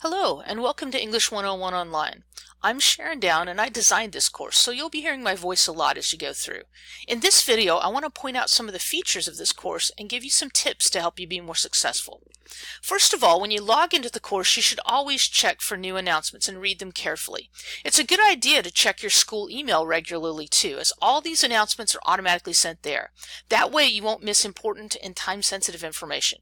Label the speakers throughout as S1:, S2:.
S1: Hello, and welcome to English 101 Online. I'm Sharon Down, and I designed this course, so you'll be hearing my voice a lot as you go through. In this video, I want to point out some of the features of this course and give you some tips to help you be more successful. First of all, when you log into the course, you should always check for new announcements and read them carefully. It's a good idea to check your school email regularly too, as all these announcements are automatically sent there. That way you won't miss important and time-sensitive information.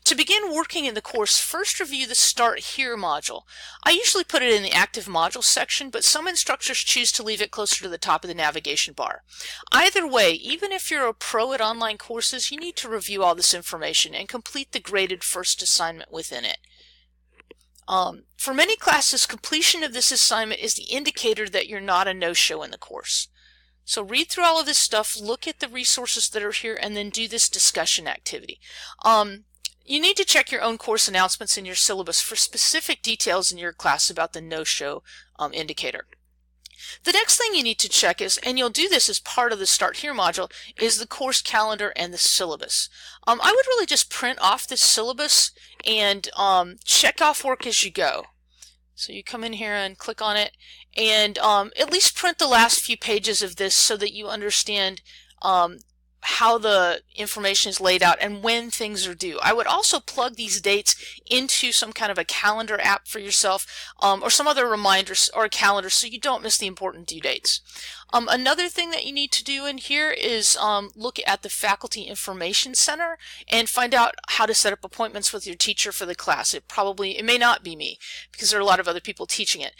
S1: To begin working in the course, first review the Start Here module. I usually put it in the Active Modules section, but some instructors choose to leave it closer to the top of the navigation bar. Either way, even if you're a pro at online courses, you need to review all this information and complete the graded first assignment within it. For many classes, completion of this assignment is the indicator that you're not a no-show in the course. So read through all of this stuff, look at the resources that are here, and then do this discussion activity. You need to check your own course announcements in your syllabus for specific details in your class about the no-show indicator. The next thing you need to check is, and you'll do this as part of the Start Here module, is the course calendar and the syllabus. I would really just print off this syllabus and check off work as you go. So you come in here and click on it, and at least print the last few pages of this so that you understand how the information is laid out and when things are due. I would also plug these dates into some kind of a calendar app for yourself or some other reminders or a calendar so you don't miss the important due dates. Another thing that you need to do in here is look at the Faculty Information Center and find out how to set up appointments with your teacher for the class. It may not be me because there are a lot of other people teaching it.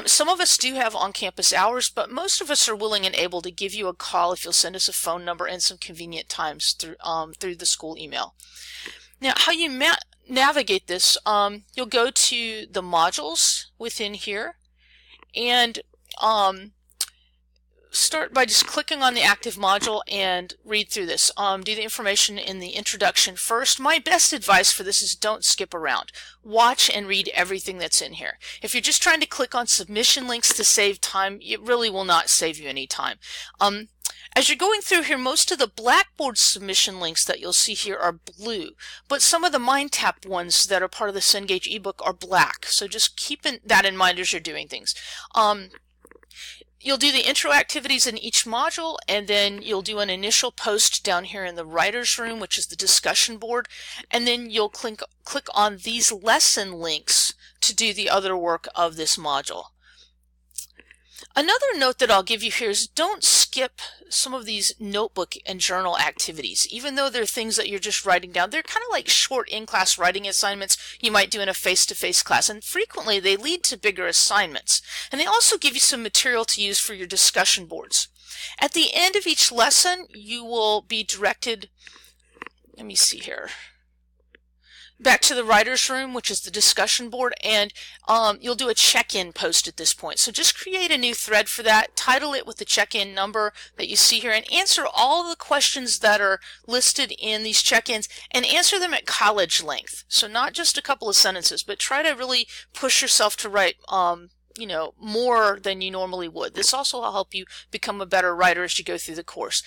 S1: Some of us do have on-campus hours, but most of us are willing and able to give you a call if you'll send us a phone number and some convenient times through the school email. Now, how you navigate this, you'll go to the modules within here and start by just clicking on the active module and read through this. Do the information in the introduction first. My best advice for this is don't skip around. Watch and read everything that's in here. If you're just trying to click on submission links to save time, it really will not save you any time. As you're going through here, most of the Blackboard submission links that you'll see here are blue, but some of the MindTap ones that are part of the Cengage ebook are black. So just keep that in mind as you're doing things. You'll do the intro activities in each module, and then you'll do an initial post down here in the writer's room, which is the discussion board, and then you'll click on these lesson links to do the other work of this module. Another note that I'll give you here is don't skip some of these notebook and journal activities. Even though they're things that you're just writing down, they're kind of like short in-class writing assignments you might do in a face-to-face class, and frequently they lead to bigger assignments. And they also give you some material to use for your discussion boards. At the end of each lesson, you will be directed, let me see here, back to the writer's room, which is the discussion board, and you'll do a check-in post at this point. So just create a new thread for that, title it with the check-in number that you see here, and answer all the questions that are listed in these check-ins, and answer them at college length. So not just a couple of sentences, but try to really push yourself to write more than you normally would. This also will help you become a better writer as you go through the course.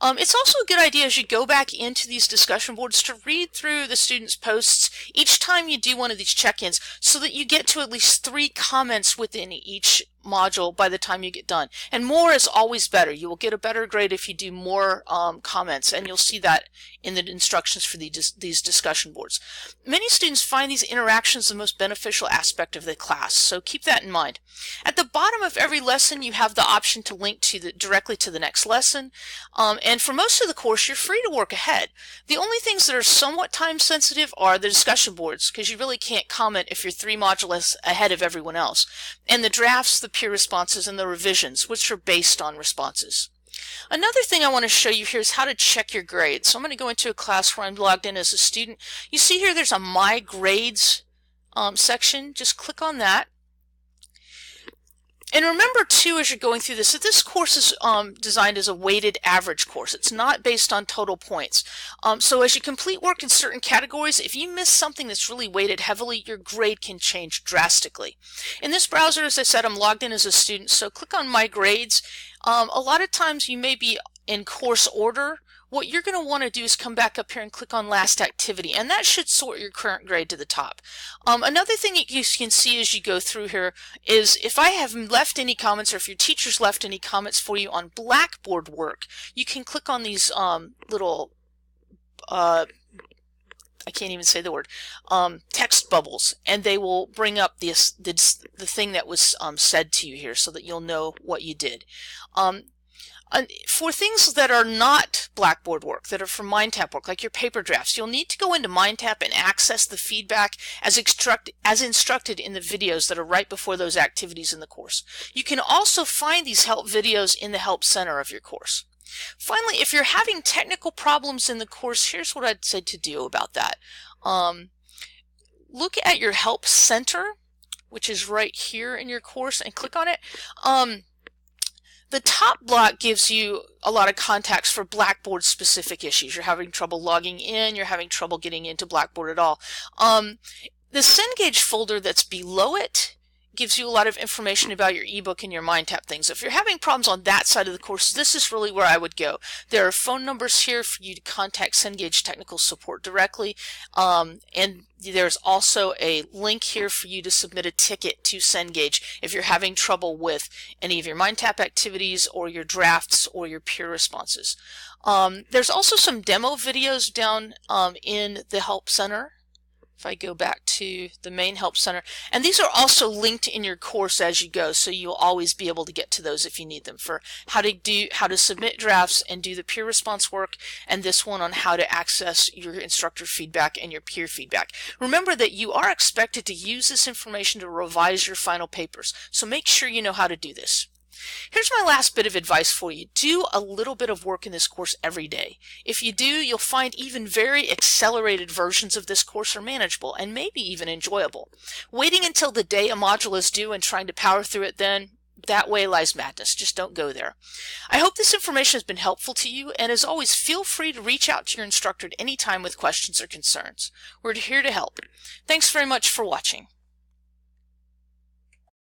S1: It's also a good idea as you go back into these discussion boards to read through the students' posts each time you do one of these check-ins so that you get to at least 3 comments within each module by the time you get done. And more is always better. You will get a better grade if you do more comments, and you'll see that in the instructions for these discussion boards. Many students find these interactions the most beneficial aspect of the class, so keep that in mind. At the bottom of every lesson, you have the option to link directly to the next lesson, and for most of the course, you're free to work ahead. The only things that are somewhat time sensitive are the discussion boards, because you really can't comment if you're 3 modules ahead of everyone else, and the drafts, the peer responses, and the revisions, which are based on responses. Another thing I want to show you here is how to check your grades. So I'm going to go into a class where I'm logged in as a student. You see here there's a My Grades section. Just click on that. And remember too, as you're going through this, that this course is designed as a weighted average course. It's not based on total points. So as you complete work in certain categories, if you miss something that's really weighted heavily, your grade can change drastically. In this browser, as I said, I'm logged in as a student, so click on My Grades. A lot of times you may be in course order. what you're going to want to do is come back up here and click on last activity, and that should sort your current grade to the top. Another thing that you can see as you go through here is if I have left any comments, or if your teacher's left any comments for you on Blackboard work, you can click on these little I can't even say the word, text bubbles, and they will bring up the thing that was said to you here so that you'll know what you did. For things that are not Blackboard work, that are from MindTap work, like your paper drafts, you'll need to go into MindTap and access the feedback as instructed in the videos that are right before those activities in the course. You can also find these help videos in the Help Center of your course. Finally, if you're having technical problems in the course, here's what I'd say to do about that. Look at your Help Center, which is right here in your course, and click on it. The top block gives you a lot of contacts for Blackboard specific issues. You're having trouble logging in, you're having trouble getting into Blackboard at all. The Cengage folder that's below it gives you a lot of information about your ebook and your MindTap things. If you're having problems on that side of the course, this is really where I would go. There are phone numbers here for you to contact Cengage technical support directly, and there's also a link here for you to submit a ticket to Cengage if you're having trouble with any of your MindTap activities or your drafts or your peer responses. There's also some demo videos down in the Help Center. If I go back to the main Help Center, and these are also linked in your course as you go, so you'll always be able to get to those if you need them, for how to submit drafts and do the peer response work, and this one on how to access your instructor feedback and your peer feedback. Remember that you are expected to use this information to revise your final papers, so make sure you know how to do this. Here's my last bit of advice for you. Do a little bit of work in this course every day. If you do, you'll find even very accelerated versions of this course are manageable and maybe even enjoyable. Waiting until the day a module is due and trying to power through it then, that way lies madness. Just don't go there. I hope this information has been helpful to you, and as always, feel free to reach out to your instructor at any time with questions or concerns. We're here to help. Thanks very much for watching.